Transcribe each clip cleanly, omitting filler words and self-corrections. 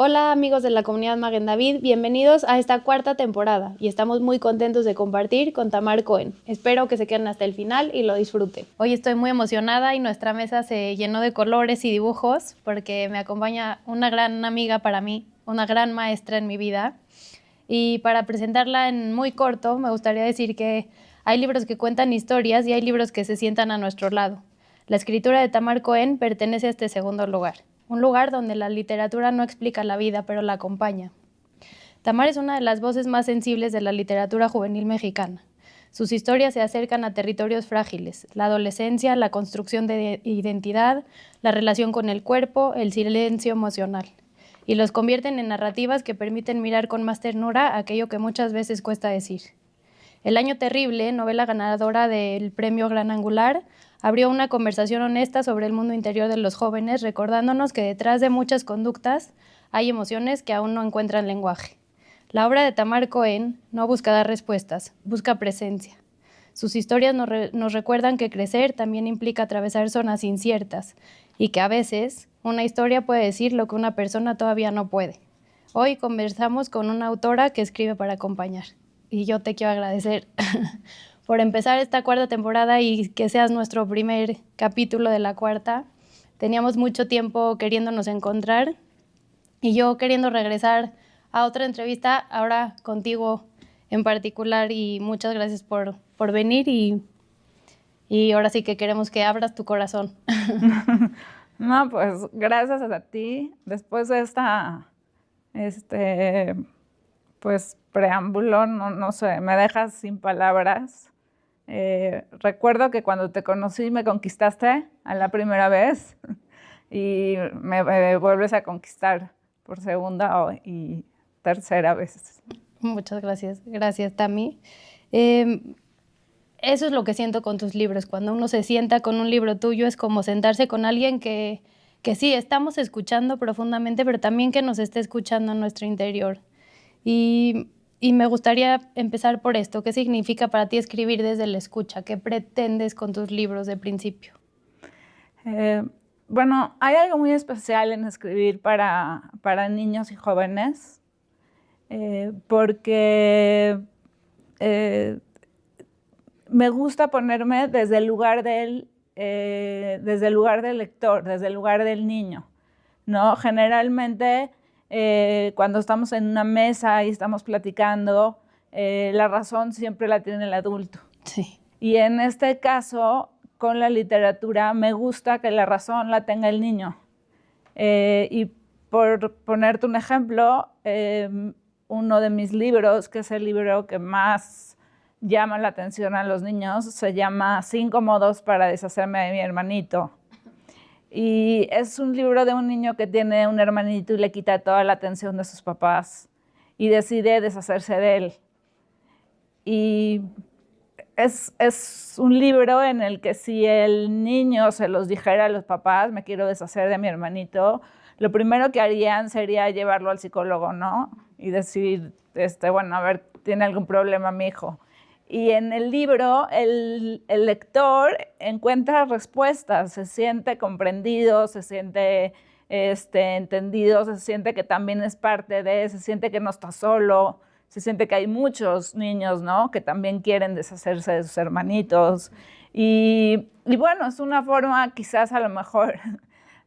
Hola amigos de la comunidad Maguen David, bienvenidos a esta cuarta temporada y estamos muy contentos de compartir con Tamar Cohen. Espero que se queden hasta el final y lo disfruten. Hoy estoy muy emocionada y nuestra mesa se llenó de colores y dibujos porque me acompaña una gran amiga para mí, una gran maestra en mi vida. Y para presentarla en muy corto, me gustaría decir que hay libros que cuentan historias y hay libros que se sientan a nuestro lado. La escritura de Tamar Cohen pertenece a este segundo lugar. Un lugar donde la literatura no explica la vida, pero la acompaña. Tamar es una de las voces más sensibles de la literatura juvenil mexicana. Sus historias se acercan a territorios frágiles, la adolescencia, la construcción de identidad, la relación con el cuerpo, el silencio emocional, y los convierten en narrativas que permiten mirar con más ternura aquello que muchas veces cuesta decir. El año terrible, novela ganadora del premio Gran Angular, abrió una conversación honesta sobre el mundo interior de los jóvenes, recordándonos que detrás de muchas conductas hay emociones que aún no encuentran lenguaje. La obra de Tamar Cohen no busca dar respuestas, busca presencia. Sus historias nos recuerdan que crecer también implica atravesar zonas inciertas y que a veces una historia puede decir lo que una persona todavía no puede. Hoy conversamos con una autora que escribe para acompañar. Y yo te quiero agradecer por empezar esta cuarta temporada y que seas nuestro primer capítulo de la cuarta. Teníamos mucho tiempo queriéndonos encontrar y yo queriendo regresar a otra entrevista, ahora contigo en particular, y muchas gracias por venir y ahora sí que queremos que abras tu corazón. No, pues gracias a ti. Después de esta pues preámbulo, no sé, me dejas sin palabras. Recuerdo que cuando te conocí me conquistaste a la primera vez y me vuelves a conquistar por segunda y tercera vez. Muchas gracias. Gracias, Tami. Eso es lo que siento con tus libros. Cuando uno se sienta con un libro tuyo es como sentarse con alguien que sí, estamos escuchando profundamente, pero también que nos esté escuchando en nuestro interior. Y me gustaría empezar por esto. ¿Qué significa para ti escribir desde la escucha? ¿Qué pretendes con tus libros de principio? Bueno, hay algo muy especial en escribir para niños y jóvenes, porque me gusta ponerme desde el lugar del lector, desde el lugar del niño, ¿no? Generalmente, cuando estamos en una mesa y estamos platicando, la razón siempre la tiene el adulto. Sí. Y en este caso, con la literatura, me gusta que la razón la tenga el niño. Y por ponerte un ejemplo, uno de mis libros, que es el libro que más llama la atención a los niños, se llama 5 modos para deshacerme de mi hermanito. Y es un libro de un niño que tiene un hermanito y le quita toda la atención de sus papás y decide deshacerse de él. Y es un libro en el que si el niño se los dijera a los papás, me quiero deshacer de mi hermanito, lo primero que harían sería llevarlo al psicólogo, ¿no? Y decir, bueno, a ver, ¿tiene algún problema mi hijo? Y en el libro el lector encuentra respuestas, se siente comprendido, se siente entendido, se siente que también es parte de, se siente que no está solo, se siente que hay muchos niños, ¿no?, que también quieren deshacerse de sus hermanitos. Y bueno, es una forma quizás a lo mejor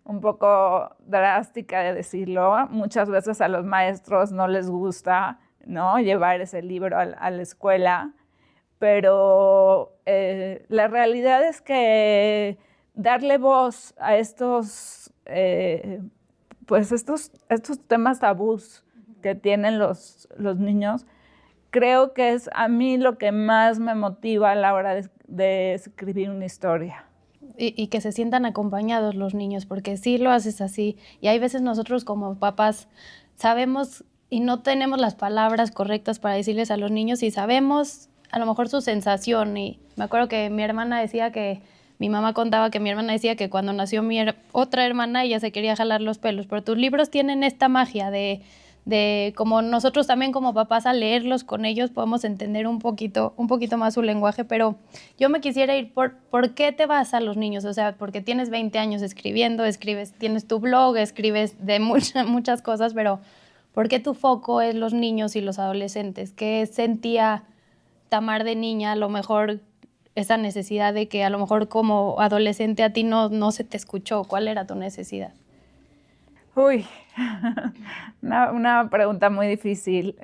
un poco drástica de decirlo. Muchas veces a los maestros no les gusta, ¿no?, llevar ese libro a la escuela, pero la realidad es que darle voz a estos temas tabús que tienen los niños, creo que es a mí lo que más me motiva a la hora de escribir una historia. Y que se sientan acompañados los niños, porque sí lo haces así. Y hay veces nosotros como papás sabemos y no tenemos las palabras correctas para decirles a los niños, y sabemos a lo mejor su sensación. Y me acuerdo que mi mamá contaba que mi hermana decía que cuando nació otra hermana ella se quería jalar los pelos, pero tus libros tienen esta magia de de como nosotros también como papás al leerlos con ellos podemos entender un poquito más su lenguaje, pero yo me quisiera ir por qué te vas a los niños, o sea, porque tienes 20 años escribiendo, escribes, tienes tu blog, escribes de muchas cosas, pero ¿por qué tu foco es los niños y los adolescentes? ¿Qué sentía Tamar de niña? A lo mejor esa necesidad de que a lo mejor como adolescente a ti no se te escuchó. ¿Cuál era tu necesidad? Uy, una pregunta muy difícil.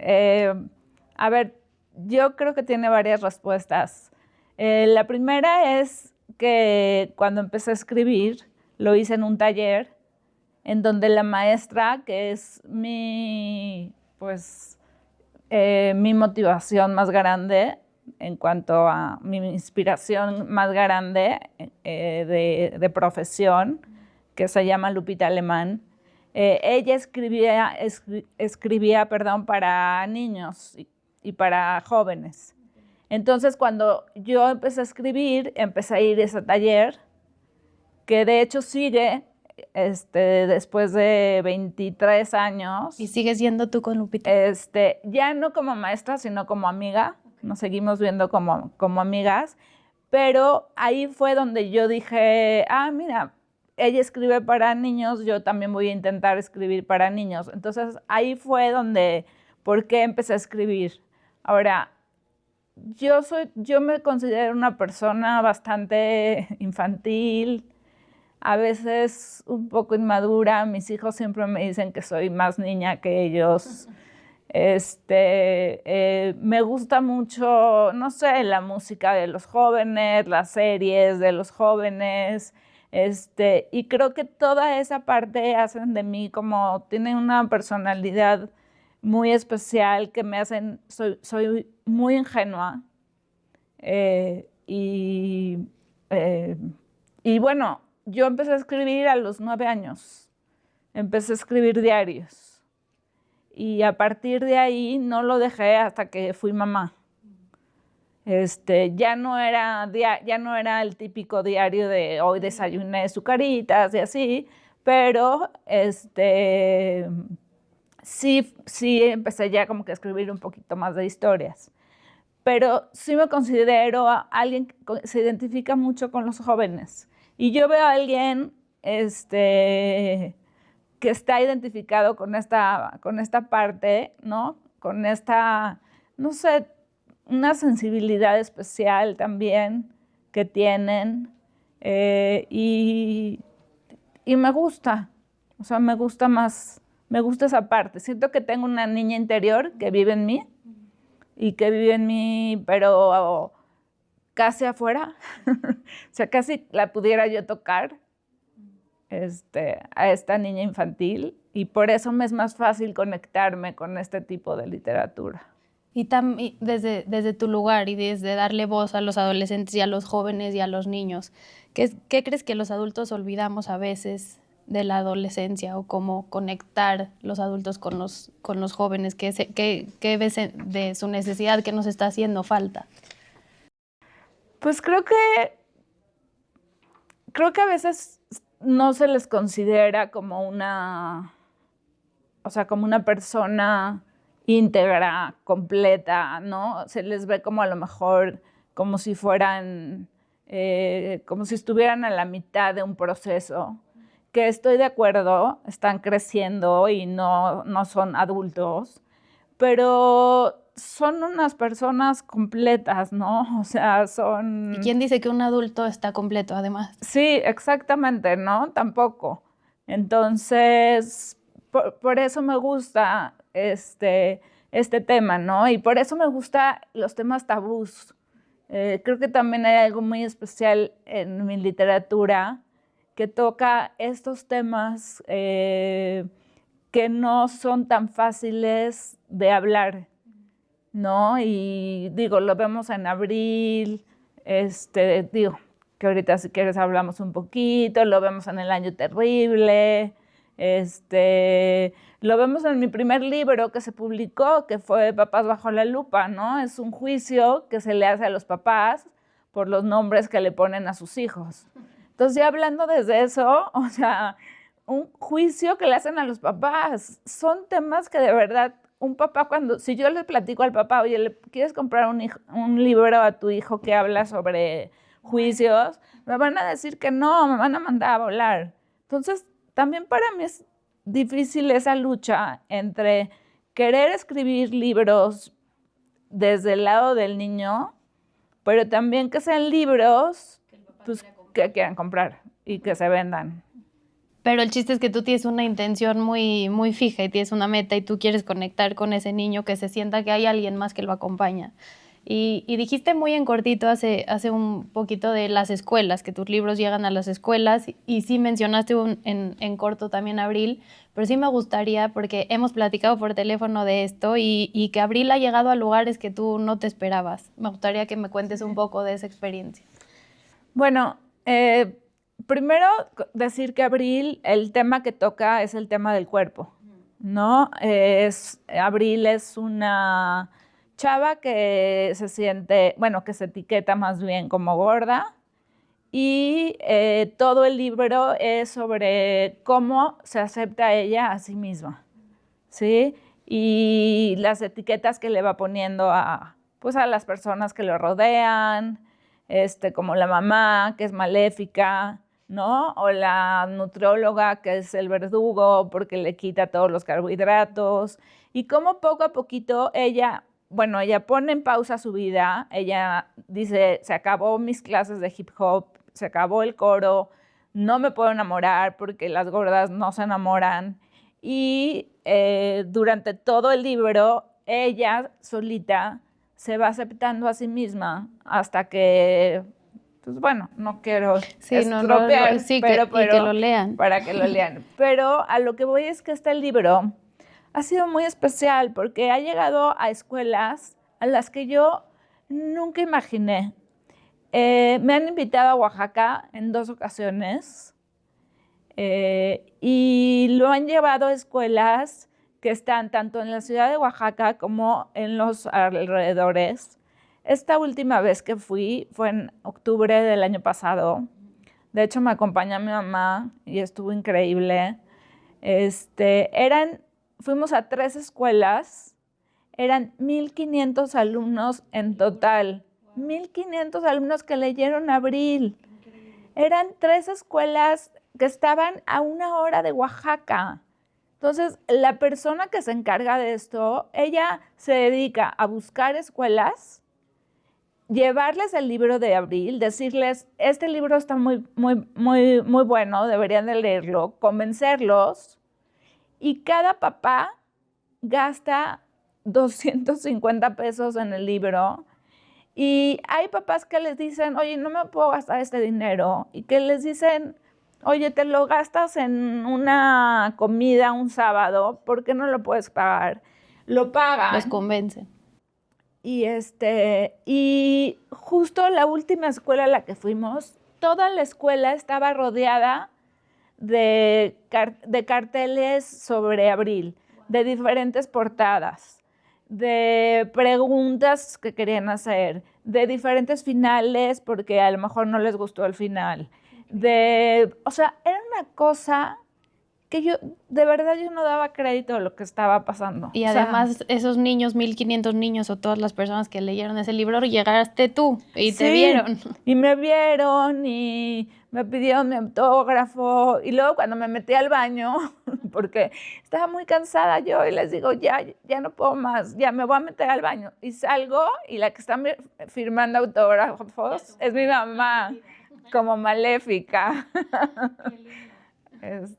A ver, yo creo que tiene varias respuestas. La primera es que cuando empecé a escribir, lo hice en un taller en donde la maestra, que es mi motivación más grande en cuanto a mi inspiración más grande de profesión, que se llama Lupita Alemán, ella escribía para niños y para jóvenes. Entonces, cuando yo empecé a escribir, empecé a ir a ese taller, que de hecho sigue después de 23 años. ¿Y sigues yendo tú con Lupita? Ya no como maestra, sino como amiga. Nos seguimos viendo como amigas. Pero ahí fue donde yo dije, mira, ella escribe para niños, yo también voy a intentar escribir para niños. Entonces, ahí fue ¿por qué empecé a escribir? Ahora, yo me considero una persona bastante infantil, a veces un poco inmadura. Mis hijos siempre me dicen que soy más niña que ellos. Me gusta mucho, no sé, la música de los jóvenes, las series de los jóvenes, y creo que toda esa parte hacen de mí tienen una personalidad muy especial que me hacen, soy muy ingenua, y bueno, yo empecé a escribir a los 9 años, empecé a escribir diarios. Y a partir de ahí no lo dejé hasta que fui mamá. Ya no era el típico diario de hoy desayuné sucaritas y así, pero sí empecé ya como que a escribir un poquito más de historias. Pero sí me considero alguien que se identifica mucho con los jóvenes. Y yo veo a alguien que está identificado con esta parte, ¿no? Con esta, no sé, una sensibilidad especial también que tienen, y me gusta, o sea, me gusta esa parte. Siento que tengo una niña interior que vive en mí y que vive en mí, pero casi afuera, o sea, casi la pudiera yo tocar. A esta niña infantil, y por eso me es más fácil conectarme con este tipo de literatura. Y desde tu lugar y desde darle voz a los adolescentes y a los jóvenes y a los niños, ¿qué crees que los adultos olvidamos a veces de la adolescencia, o cómo conectar los adultos con los jóvenes? ¿Qué ves de su necesidad que nos está haciendo falta? Pues creo que a veces no se les considera como una persona íntegra, completa, ¿no? Se les ve como a lo mejor como si fueran, como si estuvieran a la mitad de un proceso, que estoy de acuerdo, están creciendo y no son adultos, pero son unas personas completas, ¿no? O sea, son... ¿Y quién dice que un adulto está completo, además? Sí, exactamente, ¿no? Tampoco. Entonces, por eso me gusta este tema, ¿no? Y por eso me gustan los temas tabús. Creo que también hay algo muy especial en mi literatura que toca estos temas que no son tan fáciles de hablar, ¿no? Y digo, lo vemos en Abril, digo, que ahorita si quieres hablamos un poquito, lo vemos en El Año Terrible, lo vemos en mi primer libro que se publicó, que fue Papás bajo la lupa, ¿no? Es un juicio que se le hace a los papás por los nombres que le ponen a sus hijos. Entonces, ya hablando desde eso, o sea, un juicio que le hacen a los papás. Son temas que de verdad, un papá si yo le platico al papá, oye, ¿le quieres comprar un libro a tu hijo que habla sobre juicios? Me van a decir que no, me van a mandar a volar. Entonces, también para mí es difícil esa lucha entre querer escribir libros desde el lado del niño, pero también que sean libros pues, que quieran comprar y que se vendan. Pero el chiste es que tú tienes una intención muy, muy fija y tienes una meta y tú quieres conectar con ese niño, que se sienta que hay alguien más que lo acompaña. Y dijiste muy en cortito hace un poquito de las escuelas, que tus libros llegan a las escuelas, y sí mencionaste en corto también Abril, pero sí me gustaría, porque hemos platicado por teléfono de esto y que Abril ha llegado a lugares que tú no te esperabas. Me gustaría que me cuentes un poco de esa experiencia. Bueno, primero decir que Abril, el tema que toca es el tema del cuerpo, ¿no? Abril es una chava que se siente, bueno, que se etiqueta más bien como gorda, y todo el libro es sobre cómo se acepta ella a sí misma, ¿sí? Y las etiquetas que le va poniendo pues a las personas que lo rodean, como la mamá, que es maléfica, ¿no? O la nutrióloga, que es el verdugo porque le quita todos los carbohidratos. Y cómo poco a poquito ella pone en pausa su vida. Ella dice, se acabó mis clases de hip hop, se acabó el coro, no me puedo enamorar porque las gordas no se enamoran. Y durante todo el libro, ella solita se va aceptando a sí misma hasta que, pues bueno, no quiero estropear, pero que lo lean. Para que lo lean. Pero a lo que voy es que este libro ha sido muy especial porque ha llegado a escuelas a las que yo nunca imaginé. Me han invitado a Oaxaca en 2 ocasiones y lo han llevado a escuelas que están tanto en la ciudad de Oaxaca como en los alrededores. Esta última vez que fui fue en octubre del año pasado. De hecho, me acompañó mi mamá y estuvo increíble. Fuimos a 3 escuelas, eran 1,500 alumnos en total. 1,500 alumnos que leyeron Abril. Eran 3 escuelas que estaban a 1 hora de Oaxaca. Entonces, la persona que se encarga de esto, ella se dedica a buscar escuelas, llevarles el libro de Abril, decirles, este libro está muy, muy, muy, muy bueno, deberían de leerlo, convencerlos, y cada papá gasta 250 pesos en el libro. Y hay papás que les dicen, oye, no me puedo gastar este dinero, y que les dicen, oye, te lo gastas en una comida un sábado, ¿por qué no lo puedes pagar? Lo pagan. Los convencen. Y justo la última escuela a la que fuimos, toda la escuela estaba rodeada de carteles sobre Abril, de diferentes portadas, de preguntas que querían hacer, de diferentes finales porque a lo mejor no les gustó el final. O sea, era una cosa que de verdad yo no daba crédito a lo que estaba pasando. Y además esos niños, 1,500 niños o todas las personas que leyeron ese libro, llegaste tú y te vieron. Y me vieron y me pidieron mi autógrafo. Y luego cuando me metí al baño, porque estaba muy cansada yo, y les digo, ya no puedo más, ya me voy a meter al baño. Y salgo y la que está firmando autógrafos es mi mamá, como maléfica.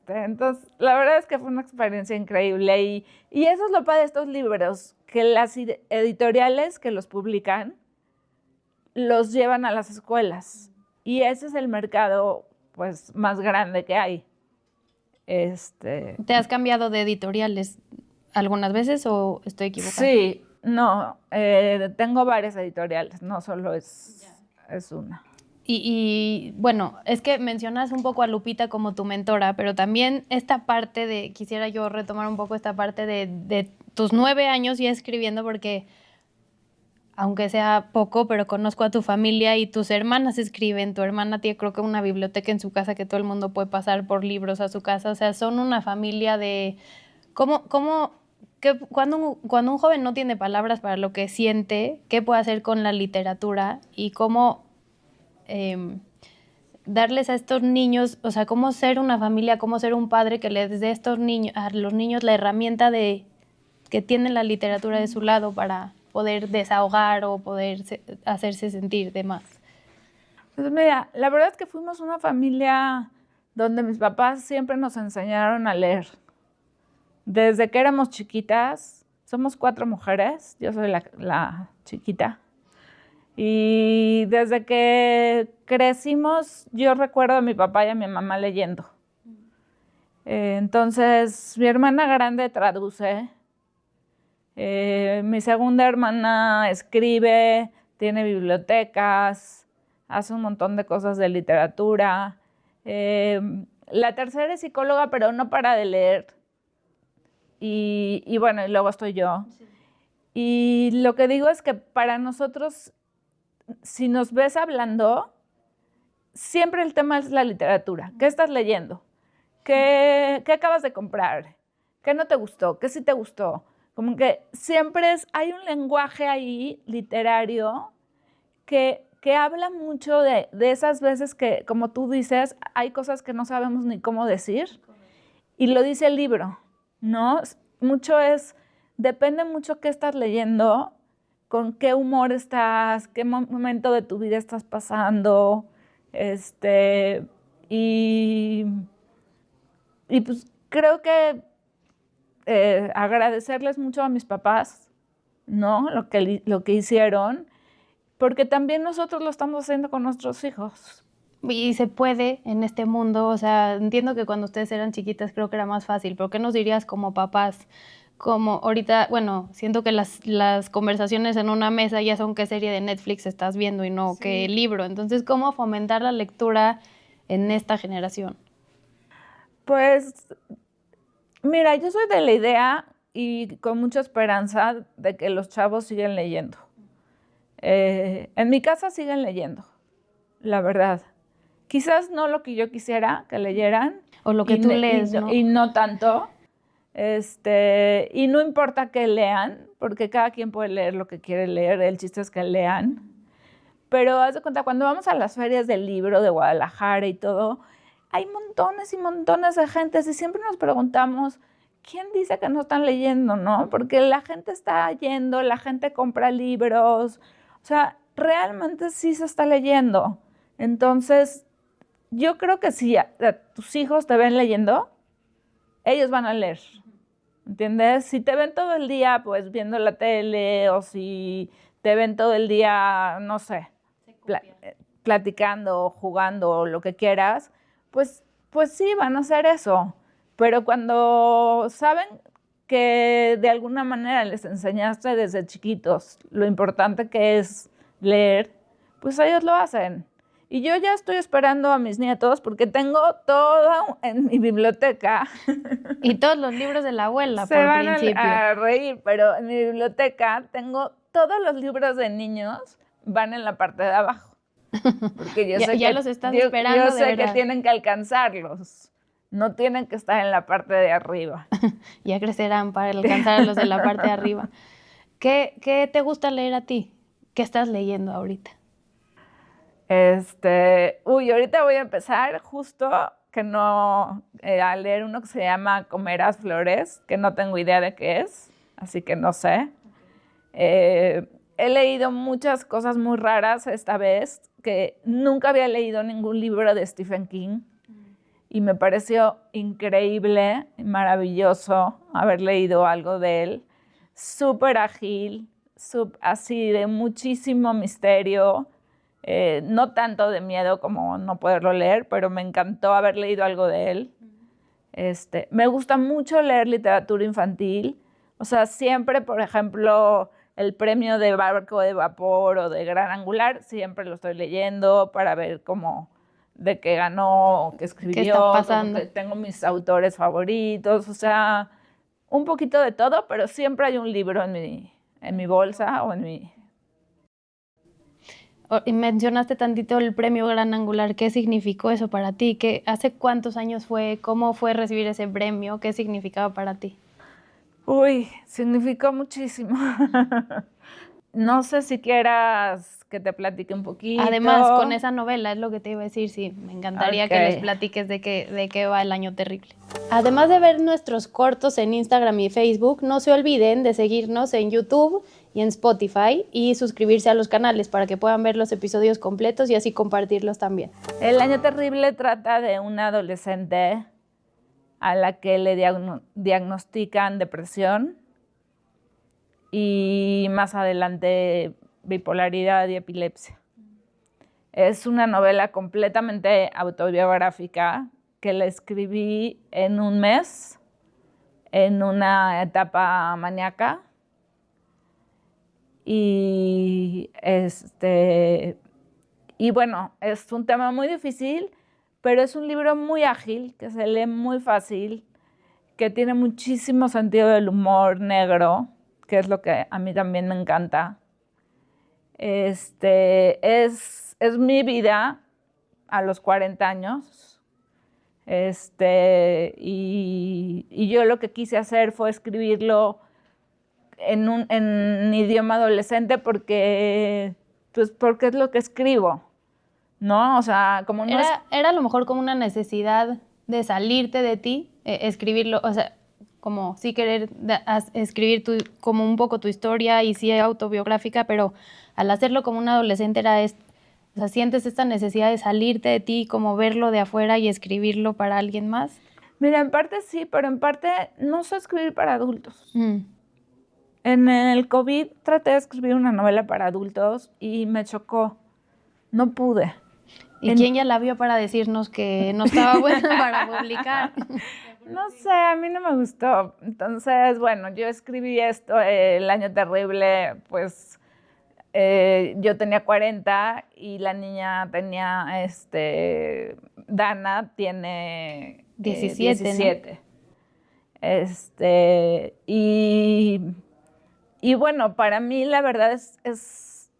Entonces, la verdad es que fue una experiencia increíble y eso es lo padre de estos libros, que las editoriales que los publican los llevan a las escuelas y ese es el mercado pues más grande que hay. ¿Te has cambiado de editoriales algunas veces o estoy equivocada? Sí, no, tengo varias editoriales, no solo es una. Y bueno, es que mencionas un poco a Lupita como tu mentora, pero también esta parte quisiera yo retomar un poco esta parte de tus 9 años ya escribiendo, porque aunque sea poco, pero conozco a tu familia y tus hermanas escriben, tu hermana tiene creo que una biblioteca en su casa que todo el mundo puede pasar por libros a su casa, o sea, son una familia de... Cuando un joven no tiene palabras para lo que siente, ¿qué puede hacer con la literatura? Y cómo darles a estos niños, o sea, cómo ser una familia, cómo ser un padre que les dé a los niños la herramienta que tienen la literatura de su lado para poder desahogar o poder hacerse sentir de más. Pues mira, la verdad es que fuimos una familia donde mis papás siempre nos enseñaron a leer. Desde que éramos chiquitas, somos 4 mujeres, yo soy la chiquita. Y desde que crecimos, yo recuerdo a mi papá y a mi mamá leyendo. Entonces, mi hermana grande traduce. Mi segunda hermana escribe, tiene bibliotecas, hace un montón de cosas de literatura. La tercera es psicóloga, pero no para de leer. Y bueno, y luego estoy yo. Sí. Y lo que digo es que para nosotros, si nos ves hablando, siempre el tema es la literatura. ¿Qué estás leyendo? ¿Qué acabas de comprar? ¿Qué no te gustó? ¿Qué sí te gustó? Como que siempre hay un lenguaje ahí literario que habla mucho de esas veces que, como tú dices, hay cosas que no sabemos ni cómo decir. Y lo dice el libro, ¿no? Depende mucho qué estás leyendo, con qué humor estás, qué momento de tu vida estás pasando. Y pues creo que agradecerles mucho a mis papás, ¿no? Lo que hicieron, porque también nosotros lo estamos haciendo con nuestros hijos. Y se puede en este mundo, o sea, entiendo que cuando ustedes eran chiquitas creo que era más fácil, pero ¿qué nos dirías como papás? Como ahorita, bueno, siento que las conversaciones en una mesa ya son qué serie de Netflix estás viendo y no qué libro. Entonces, ¿cómo fomentar la lectura en esta generación? Pues, mira, yo soy de la idea y con mucha esperanza de que los chavos siguen leyendo. En mi casa siguen leyendo, la verdad. Quizás no lo que yo quisiera que leyeran. O lo que tú lees, ¿no? Y no tanto. Y no importa que lean, porque cada quien puede leer lo que quiere leer, el chiste es que lean. Pero haz de cuenta, cuando vamos a las ferias del libro de Guadalajara y todo, hay montones y montones de gente y siempre nos preguntamos, ¿quién dice que no están leyendo, no? Porque la gente está yendo, la gente compra libros, o sea, realmente sí se está leyendo. Entonces, yo creo que si tus hijos te ven leyendo, ellos van a leer, ¿entiendes? Si te ven todo el día, pues, viendo la tele, o si te ven todo el día, no sé, platicando, jugando, o lo que quieras, pues sí, van a hacer eso. Pero cuando saben que de alguna manera les enseñaste desde chiquitos lo importante que es leer, pues ellos lo hacen. Y yo ya estoy esperando a mis nietos porque tengo todo en mi biblioteca. Y todos los libros de la abuela, por principio. Se van a reír, pero en mi biblioteca tengo todos los libros de niños, van en la parte de abajo. Porque yo sé ya los estás esperando, yo sé que tienen que alcanzarlos. No tienen que estar en la parte de arriba. Ya crecerán para alcanzar a los de la parte de arriba. ¿Qué te gusta leer a ti? ¿Qué estás leyendo ahorita? Ahorita voy a empezar justo a leer uno que se llama Comerás Flores, que no tengo idea de qué es, así que no sé. He leído muchas cosas muy raras esta vez, que nunca había leído ningún libro de Stephen King, y me pareció increíble, maravilloso haber leído algo de él. Súper ágil, así de muchísimo misterio. No tanto de miedo como no poderlo leer, pero me encantó haber leído algo de él. Me gusta mucho leer literatura infantil. O sea, siempre, por ejemplo, el premio de Barco de Vapor o de Gran Angular, siempre lo estoy leyendo para ver cómo, de qué ganó, qué escribió. ¿Qué está pasando? Tengo mis autores favoritos, o sea, un poquito de todo, pero siempre hay un libro en mi bolsa o en mi Y mencionaste tantito el premio Gran Angular. ¿Qué significó eso para ti? ¿Hace cuántos años fue? ¿Cómo fue recibir ese premio? ¿Qué significaba para ti? Uy, significó muchísimo. No sé si quieras que te platique un poquito. Además, con esa novela, es lo que te iba a decir, sí, me encantaría que les Ok. platiques de qué va El Año Terrible. Además de ver nuestros cortos en Instagram y Facebook, no se olviden de seguirnos en YouTube y en Spotify y suscribirse a los canales para que puedan ver los episodios completos y así compartirlos también. El Año Terrible trata de una adolescente a la que le diagnostican depresión y más adelante bipolaridad y epilepsia. Es una novela completamente autobiográfica que la escribí en un mes, en una etapa maníaca. Y bueno, es un tema muy difícil, pero es un libro muy ágil, que se lee muy fácil, que tiene muchísimo sentido del humor negro, que es lo que a mí también me encanta. Es mi vida a los 40 años. Y yo lo que quise hacer fue escribirlo en idioma adolescente porque es lo que escribo, ¿no? O sea, como no Era a lo mejor como una necesidad de salirte de ti, escribirlo, o sea, como sí querer escribir como un poco tu historia y sí autobiográfica, pero al hacerlo como un adolescente o sea, sientes esta necesidad de salirte de ti, como verlo de afuera y escribirlo para alguien más. Mira, en parte sí, pero en parte no sé escribir para adultos. En el COVID traté de escribir una novela para adultos y me chocó. No pude. ¿Y quién ya la vio para decirnos que no estaba buena para publicar? No sé, a mí no me gustó. Entonces, bueno, yo escribí esto, El Año Terrible, pues yo tenía 40 y la niña tenía, Dana tiene 17. ¿No? Y bueno, para mí la verdad es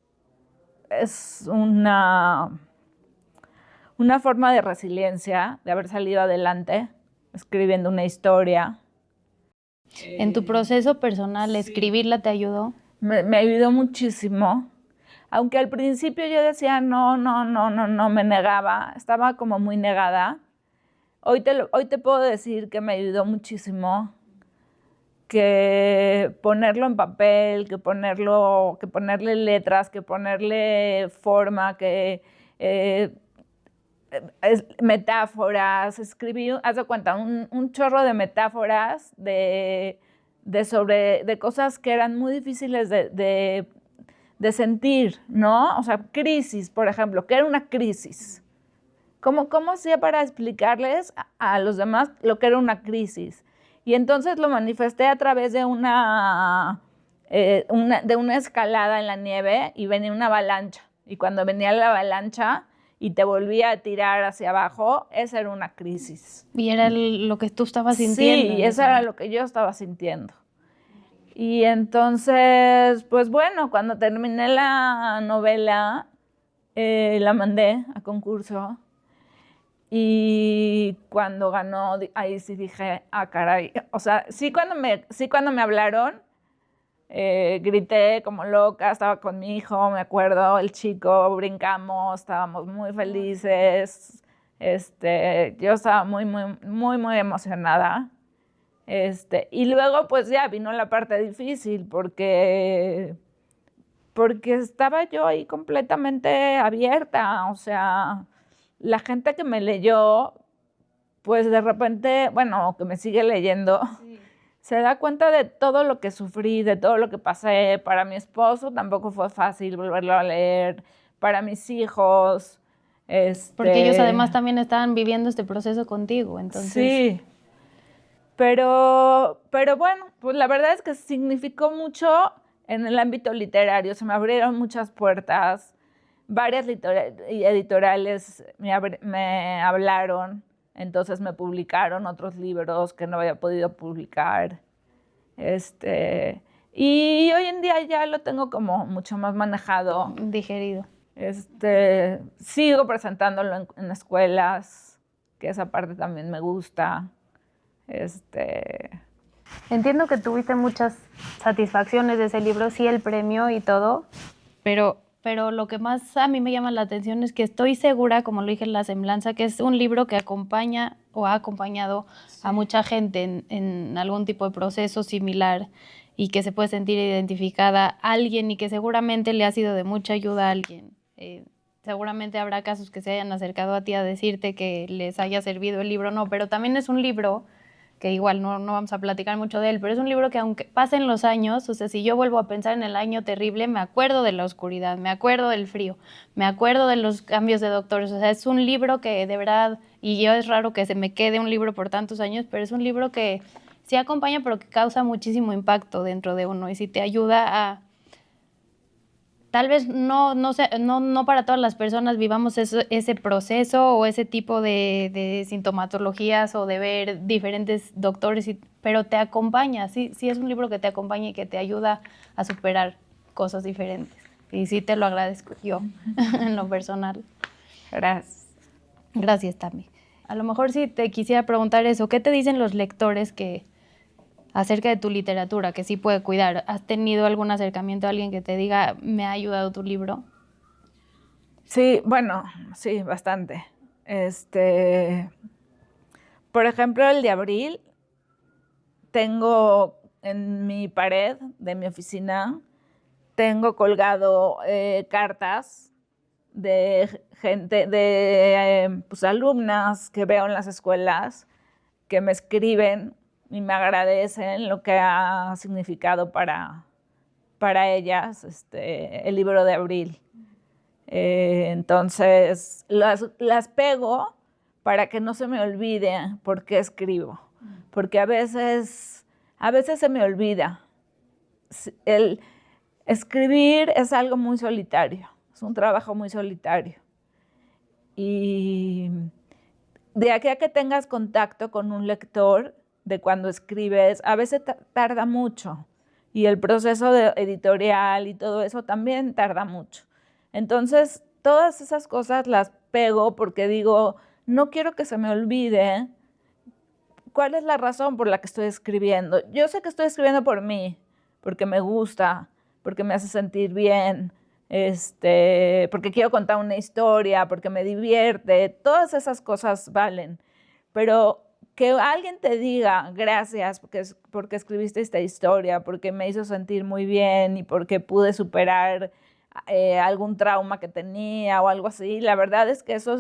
una forma de resiliencia, de haber salido adelante, escribiendo una historia. ¿En tu proceso personal escribirla te ayudó? Me ayudó muchísimo. Aunque al principio yo decía no, me negaba, estaba como muy negada. Hoy te puedo decir que me ayudó muchísimo, que ponerlo en papel, que ponerle letras, que ponerle forma, metáforas. Escribí, haz de cuenta, un chorro de metáforas de cosas que eran muy difíciles de sentir, ¿no? O sea, crisis, por ejemplo, ¿qué era una crisis? ¿Cómo hacía para explicarles a los demás lo que era una crisis? Y entonces lo manifesté a través de una escalada en la nieve y venía una avalancha. Y cuando venía la avalancha y te volvía a tirar hacia abajo, esa era una crisis. Y era lo que tú estabas sintiendo. Sí, eso era lo que yo estaba sintiendo. Y entonces, pues bueno, cuando terminé la novela, la mandé a concurso. Y cuando ganó, ahí sí dije, ah, caray. O sea, sí cuando me hablaron, grité como loca, estaba con mi hijo, me acuerdo, el chico, brincamos, estábamos muy felices. Yo estaba muy, muy, muy, muy emocionada. Y luego pues ya vino la parte difícil porque estaba yo ahí completamente abierta, o sea, la gente que me leyó, pues de repente, bueno, que me sigue leyendo, sí, se da cuenta de todo lo que sufrí, de todo lo que pasé. Para mi esposo tampoco fue fácil volverlo a leer, para mis hijos. Porque ellos además también estaban viviendo este proceso contigo, entonces. Sí. Pero bueno, pues la verdad es que significó mucho en el ámbito literario. Se me abrieron muchas puertas. Varias editoriales me hablaron, entonces me publicaron otros libros que no había podido publicar. Y hoy en día ya lo tengo como mucho más manejado. Digerido. Sigo presentándolo en escuelas, que esa parte también me gusta. Entiendo que tuviste muchas satisfacciones de ese libro, sí, el premio y todo, pero lo que más a mí me llama la atención es que estoy segura, como lo dije en la semblanza, que es un libro que acompaña o ha acompañado a mucha gente en algún tipo de proceso similar y que se puede sentir identificada a alguien y que seguramente le ha sido de mucha ayuda a alguien. Seguramente habrá casos que se hayan acercado a ti a decirte que les haya servido el libro, no, pero también es un libro que igual no vamos a platicar mucho de él, pero es un libro que aunque pasen los años, o sea, si yo vuelvo a pensar en el año terrible, me acuerdo de la oscuridad, me acuerdo del frío, me acuerdo de los cambios de doctores, o sea, es un libro que de verdad, y yo es raro que se me quede un libro por tantos años, pero es un libro que sí acompaña, pero que causa muchísimo impacto dentro de uno y sí te ayuda a... Tal vez no para todas las personas vivamos ese proceso o ese tipo de sintomatologías o de ver diferentes doctores, pero te acompaña, sí es un libro que te acompaña y que te ayuda a superar cosas diferentes. Y sí te lo agradezco yo, en lo personal. Gracias. Gracias, Tami. A lo mejor sí te quisiera preguntar eso, ¿qué te dicen los lectores acerca de tu literatura, que sí puede cuidar? ¿Has tenido algún acercamiento a alguien que te diga, me ha ayudado tu libro? Sí, bueno, sí, bastante. Por ejemplo, el de Abril, tengo en mi pared de mi oficina, tengo colgado cartas de gente, pues, alumnas que veo en las escuelas, que me escriben y me agradecen lo que ha significado para ellas el libro de Abril. Entonces, las pego para que no se me olvide por qué escribo, porque a veces se me olvida. El escribir es algo muy solitario, es un trabajo muy solitario. Y de aquí a que tengas contacto con un lector, de cuando escribes, a veces tarda mucho. Y el proceso editorial y todo eso también tarda mucho. Entonces, todas esas cosas las pego porque digo, no quiero que se me olvide cuál es la razón por la que estoy escribiendo. Yo sé que estoy escribiendo por mí, porque me gusta, porque me hace sentir bien, porque quiero contar una historia, porque me divierte, todas esas cosas valen. Pero que alguien te diga gracias porque escribiste esta historia, porque me hizo sentir muy bien y porque pude superar algún trauma que tenía o algo así, la verdad es que eso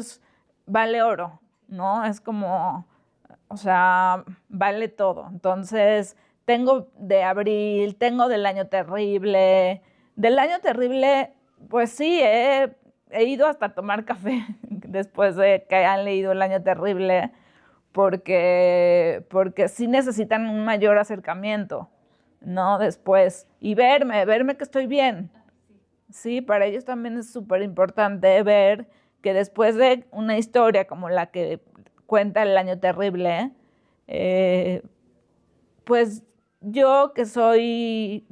vale oro, ¿no? Es como, o sea, vale todo. Entonces, tengo de Abril, tengo del Año Terrible. Del Año Terrible, pues sí, he ido hasta a tomar café después de que hayan leído El Año Terrible, porque sí necesitan un mayor acercamiento, ¿no? Después, y verme que estoy bien. Sí, para ellos también es súper importante ver que después de una historia como la que cuenta El Año Terrible, pues yo, que soy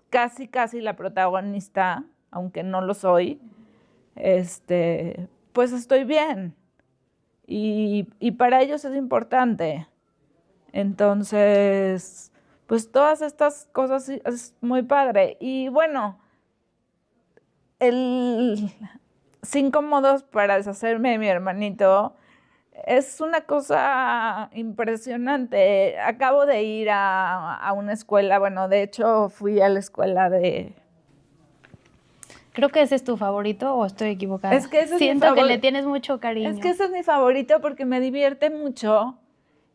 casi la protagonista, aunque no lo soy, pues estoy bien. Y para ellos es importante. Entonces, pues todas estas cosas es muy padre. Y bueno, el 5 modos para deshacerme de mi hermanito es una cosa impresionante. Acabo de ir a una escuela, bueno, de hecho fui a la escuela de... Creo que ese es tu favorito, ¿o estoy equivocada? Es que ese es Siento que le tienes mucho cariño. Es que ese es mi favorito porque me divierte mucho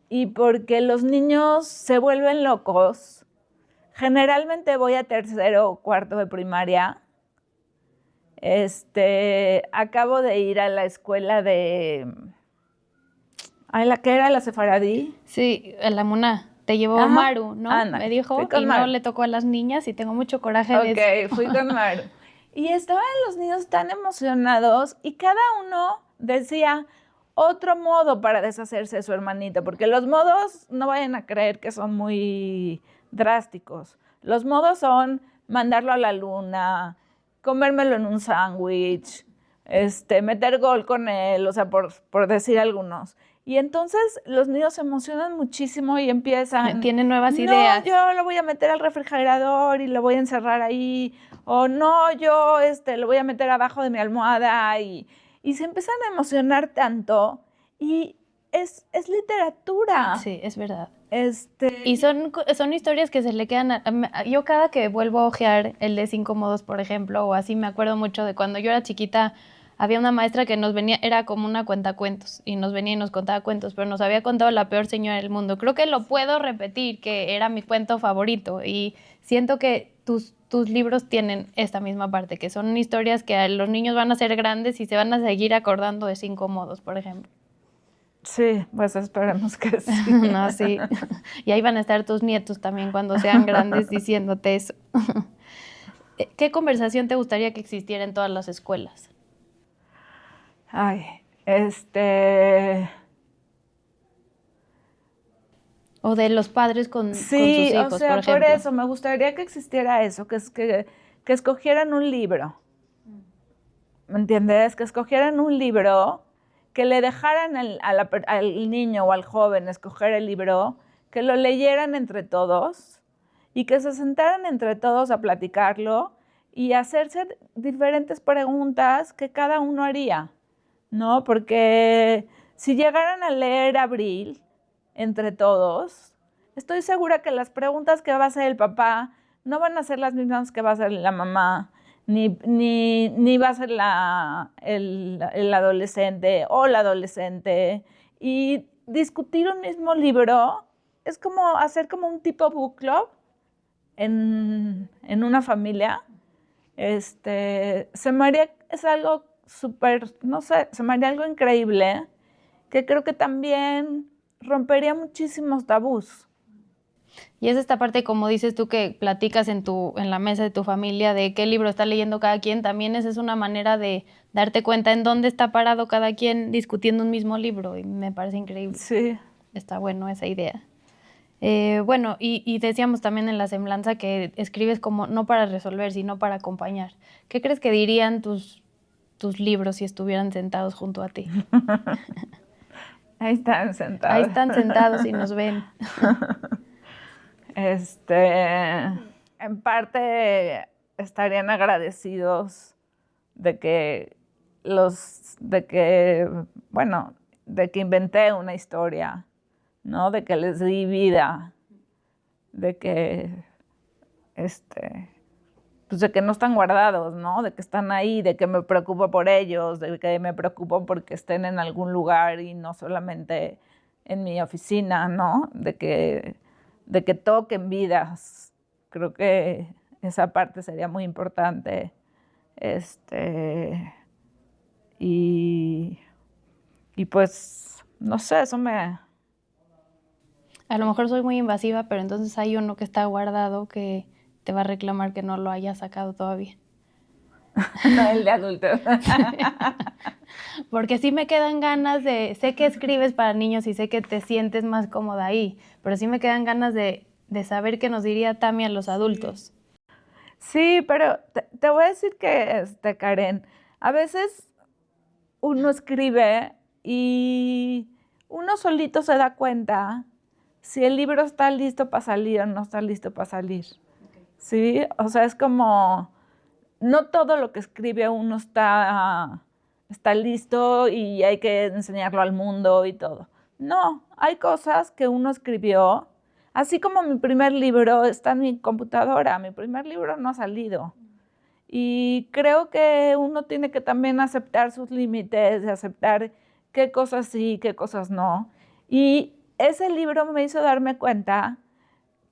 y porque los niños se vuelven locos. Generalmente voy a tercero o cuarto de primaria. Acabo de ir a la escuela de... ¿A la que era la sefaradí? Sí, a la Muna. Te llevó Ajá. Maru, ¿no? Ándale, me dijo, fui y Maru. no le tocó a las niñas y tengo mucho coraje de eso. Ok, fui con Maru. Y estaban los niños tan emocionados y cada uno decía otro modo para deshacerse de su hermanito, porque los modos, no vayan a creer que son muy drásticos. Los modos son mandarlo a la luna, comérmelo en un sándwich, meter gol con él, o sea, por decir algunos. Y entonces los niños se emocionan muchísimo y empiezan... Tienen nuevas ideas. No, yo lo voy a meter al refrigerador y lo voy a encerrar ahí. O no, yo lo voy a meter abajo de mi almohada. Y se empiezan a emocionar tanto. Y es literatura. Sí, es verdad. Y son historias que se le quedan... Yo cada que vuelvo a hojear el de 5 modos, por ejemplo, o así, me acuerdo mucho de cuando yo era chiquita. Había una maestra que nos venía, era como una cuentacuentos, y nos venía y nos contaba cuentos, pero nos había contado La peor señora del mundo. Creo que lo puedo repetir, que era mi cuento favorito, y siento que tus libros tienen esta misma parte, que son historias que los niños van a ser grandes y se van a seguir acordando de 5 modos, por ejemplo. Sí, pues esperemos que sí. No, sí. Y ahí van a estar tus nietos también cuando sean grandes diciéndote eso. ¿Qué conversación te gustaría que existiera en todas las escuelas? Ay, O de los padres con sus hijos, o sea, por ejemplo. por eso me gustaría que existiera eso, que escogieran un libro. ¿Me entiendes? Que escogieran un libro, que le dejaran al niño o al joven escoger el libro, que lo leyeran entre todos y que se sentaran entre todos a platicarlo y hacerse diferentes preguntas que cada uno haría, ¿no? Porque si llegaran a leer Abril entre todos, estoy segura que las preguntas que va a hacer el papá no van a ser las mismas que va a hacer la mamá, ni va a ser el adolescente o la adolescente. Y discutir un mismo libro es como hacer como un tipo book club en una familia. Se me haría, es algo súper, no sé, se me haría algo increíble, que creo que también rompería muchísimos tabús. Y es esta parte, como dices tú, que platicas en la mesa de tu familia de qué libro está leyendo cada quien, también esa es una manera de darte cuenta en dónde está parado cada quien discutiendo un mismo libro, y me parece increíble. Sí. Está bueno esa idea. Bueno, y decíamos también en la semblanza que escribes como no para resolver, sino para acompañar. ¿Qué crees que dirían tus libros si estuvieran sentados junto a ti? Ahí están sentados. Ahí están sentados y nos ven. En parte estarían agradecidos de que inventé una historia, ¿no? De que les di vida, de que pues de que no están guardados, ¿no? De que están ahí, de que me preocupo por ellos, de que me preocupo porque estén en algún lugar y no solamente en mi oficina, ¿no? De que toquen vidas. Creo que esa parte sería muy importante. Y pues, no sé, eso me... A lo mejor soy muy invasiva, pero entonces hay uno que está guardado que te va a reclamar que no lo haya sacado todavía. No, el de adultos. Porque sí me quedan ganas de... Sé que escribes para niños y sé que te sientes más cómoda ahí, pero sí me quedan ganas de saber qué nos diría Tami a los adultos. Sí, pero te voy a decir que, Karen, a veces uno escribe y uno solito se da cuenta si el libro está listo para salir o no está listo para salir. Okay. ¿Sí? O sea, es como... No todo lo que escribe uno está listo y hay que enseñarlo al mundo y todo. No, hay cosas que uno escribió, así como mi primer libro está en mi computadora, mi primer libro no ha salido. Y creo que uno tiene que también aceptar sus límites, aceptar qué cosas sí, qué cosas no. Y ese libro me hizo darme cuenta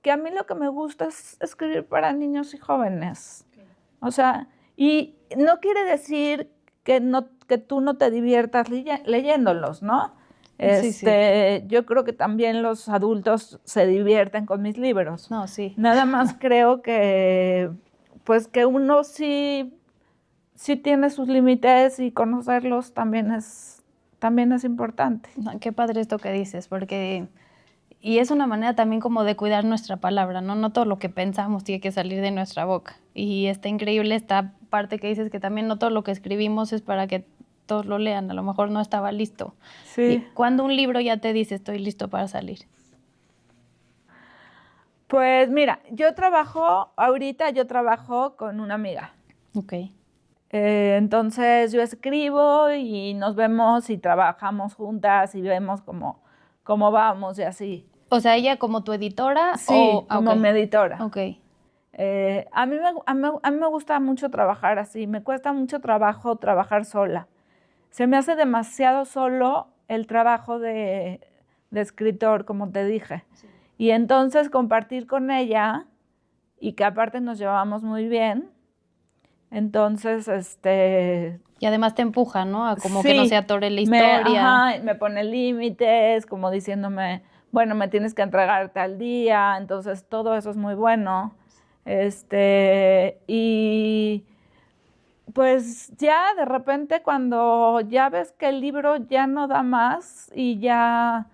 que a mí lo que me gusta es escribir para niños y jóvenes. O sea, y no quiere decir que tú no te diviertas leyéndolos, ¿no? Sí. Yo creo que también los adultos se divierten con mis libros. No, sí. Nada más creo que, pues, que uno sí tiene sus límites y conocerlos también es importante. No, qué padre esto que dices, porque... Y es una manera también como de cuidar nuestra palabra, ¿no? No todo lo que pensamos tiene que salir de nuestra boca. Y está increíble esta parte que dices que también no todo lo que escribimos es para que todos lo lean, a lo mejor no estaba listo. Sí. ¿Y cuándo un libro ya te dice estoy listo para salir? Pues mira, ahorita yo trabajo con una amiga. Ok. Entonces yo escribo y nos vemos y trabajamos juntas y vemos cómo vamos y así. O sea, ella como tu editora Sí, como ok. mi editora. Ok. A mí me gusta mucho trabajar así, me cuesta mucho trabajo trabajar sola. Se me hace demasiado solo el trabajo de escritor, como te dije. Sí. Y entonces compartir con ella, y que aparte nos llevamos muy bien, entonces, Y además te empuja, ¿no? A como sí, que no se atore la historia. me pone límites, como diciéndome, bueno, me tienes que entregar tal día, entonces todo eso es muy bueno. Y pues ya de repente cuando ya ves que el libro ya no da más y ya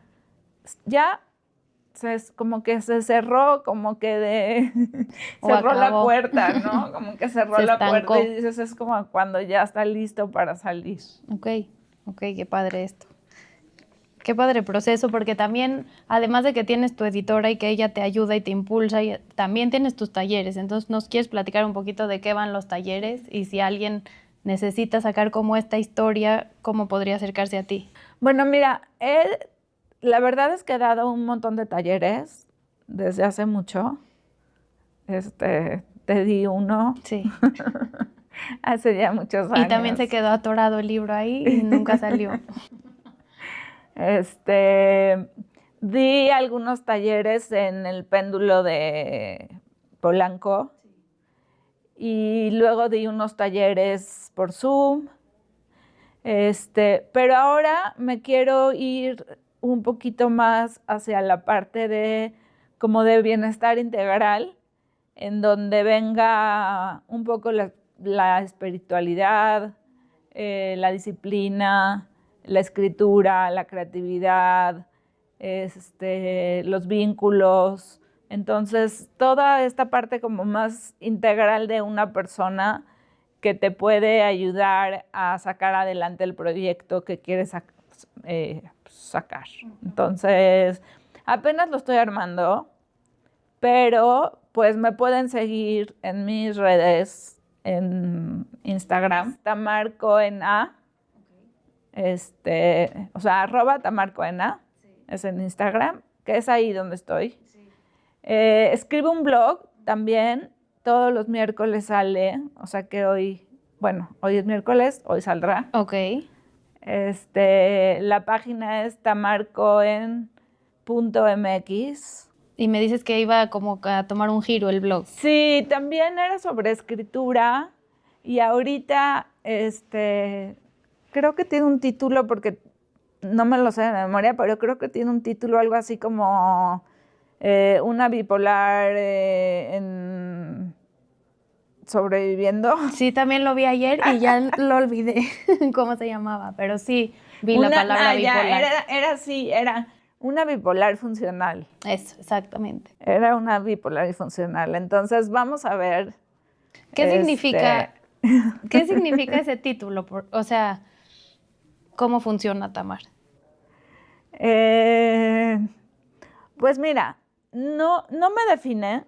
como que se cerró, como que cerró la puerta, ¿no? Como que cerró la puerta y dices, es como cuando ya está listo para salir. Ok, qué padre esto. Qué padre proceso, porque también, además de que tienes tu editora y que ella te ayuda y te impulsa, y también tienes tus talleres. Entonces, ¿nos quieres platicar un poquito de qué van los talleres? Y si alguien necesita sacar como esta historia, ¿cómo podría acercarse a ti? Bueno, mira, la verdad es que he dado un montón de talleres desde hace mucho. Te di uno. Sí. Hace ya muchos años. Y también se quedó atorado el libro ahí y nunca salió. Di algunos talleres en el Péndulo de Polanco. Y luego di unos talleres por Zoom. Pero ahora me quiero ir un poquito más hacia la parte como de bienestar integral, en donde venga un poco la espiritualidad, la disciplina, la escritura, la creatividad, los vínculos. Entonces, toda esta parte como más integral de una persona que te puede ayudar a sacar adelante el proyecto que quieres sacar. Entonces, apenas lo estoy armando, pero pues me pueden seguir en mis redes, en Instagram, tamarcoena, o sea, @tamarcoena, es en Instagram, que es ahí donde estoy. Sí. Escribo un blog también, todos los miércoles sale, o sea que hoy es miércoles, hoy saldrá. Ok. La página es tamarcoen.mx. Y me dices que iba como a tomar un giro el blog. Sí, también era sobre escritura y ahorita creo que tiene un título porque no me lo sé de memoria, pero creo que tiene un título algo así como una bipolar sobreviviendo. Sí, también lo vi ayer y ya lo olvidé cómo se llamaba, pero sí vi la palabra bipolar. Era una bipolar funcional. Eso, exactamente. Era una bipolar funcional. Entonces, vamos a ver. ¿Qué significa ese título? O sea, ¿cómo funciona, Tamar? Pues mira, no me define.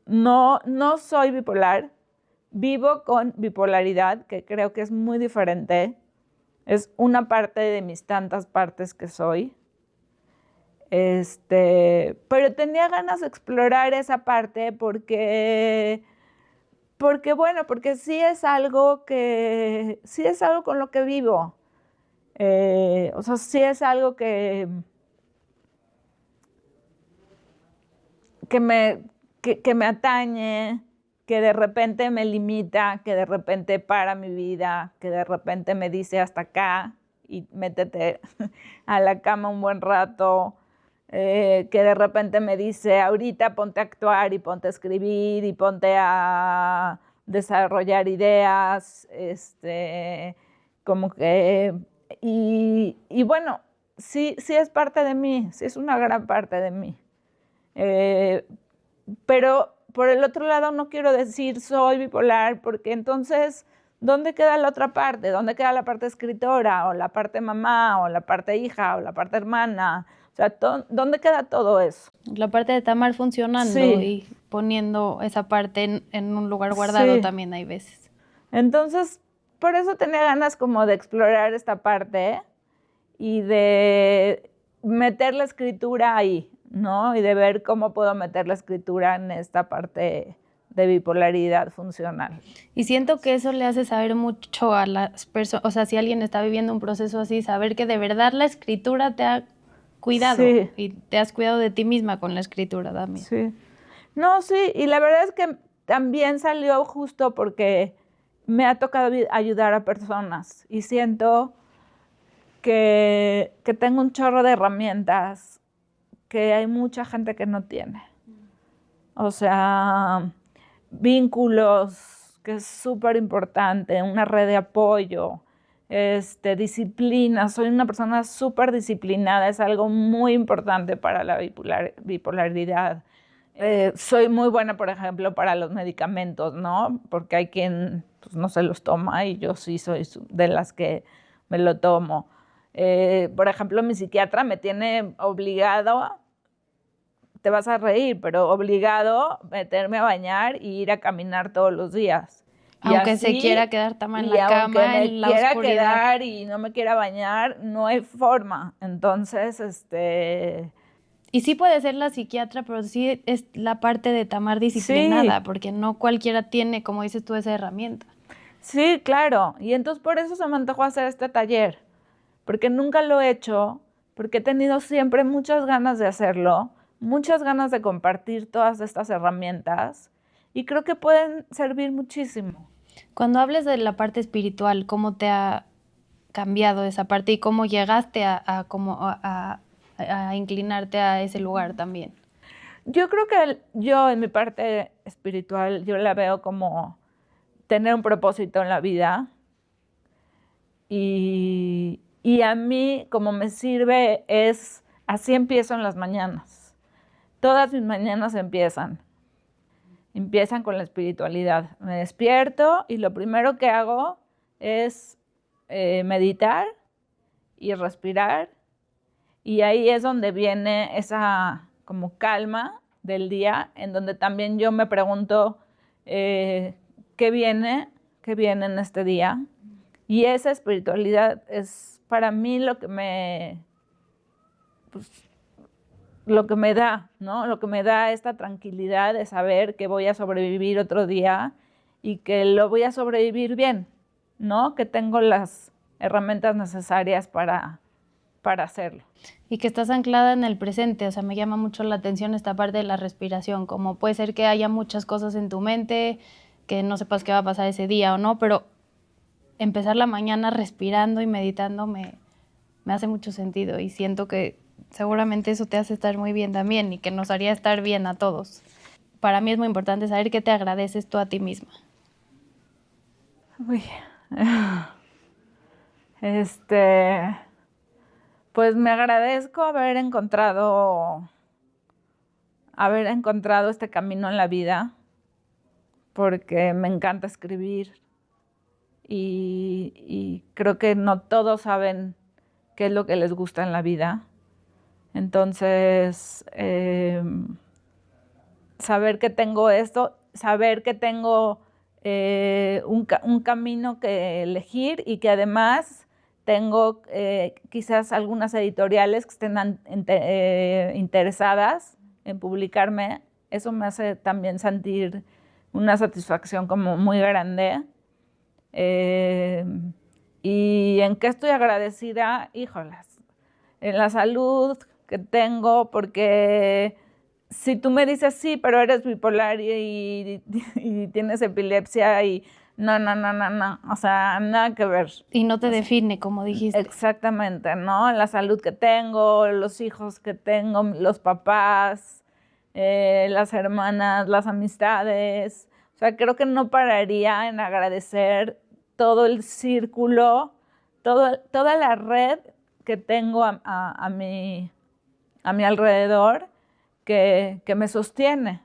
No soy bipolar. Vivo con bipolaridad, que creo que es muy diferente. Es una parte de mis tantas partes que soy. Pero tenía ganas de explorar esa parte porque sí es algo con lo que vivo. O sea, sí es algo que me atañe, que de repente me limita, que de repente para mi vida, que de repente me dice hasta acá y métete a la cama un buen rato. Que de repente me dice, ahorita ponte a actuar y ponte a escribir y ponte a desarrollar ideas, como que, y bueno, sí es parte de mí, sí es una gran parte de mí. Pero por el otro lado no quiero decir soy bipolar, porque entonces, ¿dónde queda la otra parte? ¿Dónde queda la parte escritora, o la parte mamá, o la parte hija, o la parte hermana? O sea, ¿dónde queda todo eso? La parte de Tamar funcionando y poniendo esa parte en un lugar guardado también hay veces. Entonces, por eso tenía ganas como de explorar esta parte y de meter la escritura ahí, ¿no? Y de ver cómo puedo meter la escritura en esta parte de bipolaridad funcional. Y siento que eso le hace saber mucho a las personas, o sea, si alguien está viviendo un proceso así, saber que de verdad la escritura te ha cuidado y te has cuidado de ti misma con la escritura también. Sí. No, sí, y la verdad es que también salió justo porque me ha tocado ayudar a personas y siento que tengo un chorro de herramientas que hay mucha gente que no tiene. O sea, vínculos, que es súper importante, una red de apoyo, disciplina. Soy una persona súper disciplinada, es algo muy importante para la bipolaridad. Soy muy buena, por ejemplo, para los medicamentos, ¿no? Porque hay quien pues, no se los toma y yo sí soy de las que me lo tomo. Por ejemplo, mi psiquiatra me tiene obligado, te vas a reír, pero obligado a meterme a bañar y ir a caminar todos los días. Aunque así, se quiera quedar Tama en la cama, en la oscuridad. Aunque me quiera quedar y no me quiera bañar, no hay forma. Entonces, Y sí puede ser la psiquiatra, pero sí es la parte de Tamar disciplinada, porque no cualquiera tiene, como dices tú, esa herramienta. Sí, claro. Y entonces por eso se me antojó hacer este taller, porque nunca lo he hecho, porque he tenido siempre muchas ganas de hacerlo, muchas ganas de compartir todas estas herramientas y creo que pueden servir muchísimo. Cuando hables de la parte espiritual, ¿cómo te ha cambiado esa parte y cómo llegaste a inclinarte a ese lugar también? Yo creo que yo en mi parte espiritual, yo la veo como tener un propósito en la vida y a mí como me sirve es, así empiezo en las mañanas. Todas mis mañanas empiezan con la espiritualidad. Me despierto y lo primero que hago es meditar y respirar. Y ahí es donde viene esa como calma del día, en donde también yo me pregunto qué viene en este día. Y esa espiritualidad es para mí lo que me da, ¿no? Lo que me da esta tranquilidad de saber que voy a sobrevivir otro día y que lo voy a sobrevivir bien, ¿no? Que tengo las herramientas necesarias para hacerlo. Y que estás anclada en el presente, o sea, me llama mucho la atención esta parte de la respiración, como puede ser que haya muchas cosas en tu mente, que no sepas qué va a pasar ese día o no, pero empezar la mañana respirando y meditando me hace mucho sentido y siento que seguramente eso te hace estar muy bien también y que nos haría estar bien a todos. Para mí es muy importante saber qué te agradeces tú a ti misma. Uy. Pues me agradezco haber encontrado este camino en la vida, porque me encanta escribir y creo que no todos saben qué es lo que les gusta en la vida. Entonces, saber que tengo esto, saber que tengo un camino que elegir y que además tengo quizás algunas editoriales que estén interesadas en publicarme. Eso me hace también sentir una satisfacción como muy grande. ¿Y en qué estoy agradecida? Híjolas, en la salud que tengo, porque si tú me dices sí, pero eres bipolar y tienes epilepsia y no, o sea, nada que ver. Y no te define, como dijiste. Exactamente, ¿no? La salud que tengo, los hijos que tengo, los papás, las hermanas, las amistades. O sea, creo que no pararía en agradecer todo el círculo, toda la red que tengo a mi alrededor que me sostiene.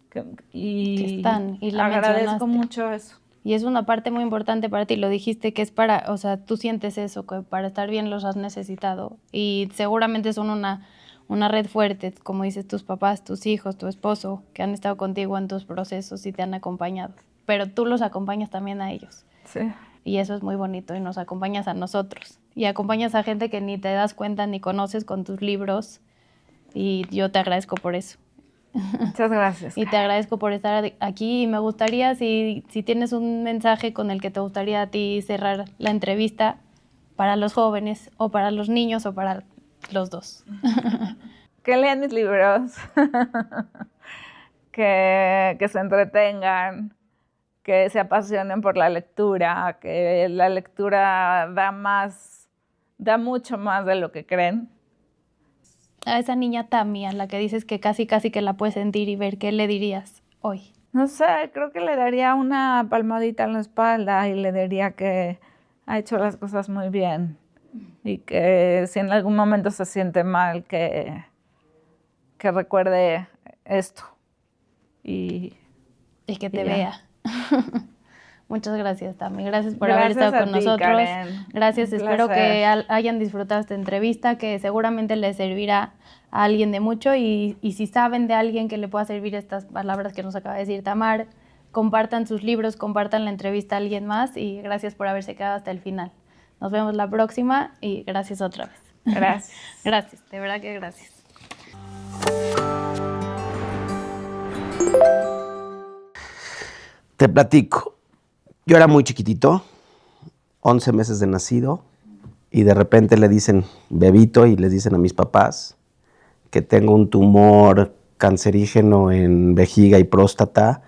que están, y la agradezco mencionaste. mucho eso. Y es una parte muy importante para ti, lo dijiste, que es para, o sea, tú sientes eso, que para estar bien los has necesitado. Y seguramente son una red fuerte, como dices, tus papás, tus hijos, tu esposo, que han estado contigo en tus procesos y te han acompañado. Pero tú los acompañas también a ellos. Sí. Y eso es muy bonito, y nos acompañas a nosotros. Y acompañas a gente que ni te das cuenta ni conoces con tus libros. Y yo te agradezco por eso. Muchas gracias. Y te agradezco por estar aquí. Y me gustaría, si tienes un mensaje con el que te gustaría a ti cerrar la entrevista para los jóvenes, o para los niños, o para los dos. Que lean mis libros, que se entretengan, que se apasionen por la lectura, que la lectura da mucho más de lo que creen. A esa niña Tami, a la que dices que casi que la puedes sentir y ver, ¿qué le dirías hoy? No sé, creo que le daría una palmadita en la espalda y le diría que ha hecho las cosas muy bien y que si en algún momento se siente mal, que recuerde esto y que te vea. Muchas gracias, Tami. Gracias por Gracias haber estado con a ti, nosotros. Karen. Gracias, Un espero placer. que hayan disfrutado esta entrevista, que seguramente les servirá a alguien de mucho. Y si saben de alguien que le pueda servir estas palabras que nos acaba de decir Tamar, compartan sus libros, compartan la entrevista a alguien más, y gracias por haberse quedado hasta el final. Nos vemos la próxima y gracias otra vez. Gracias. Gracias, de verdad que gracias. Te platico. Yo era muy chiquitito, 11 meses de nacido, y de repente le dicen bebito y les dicen a mis papás que tengo un tumor cancerígeno en vejiga y próstata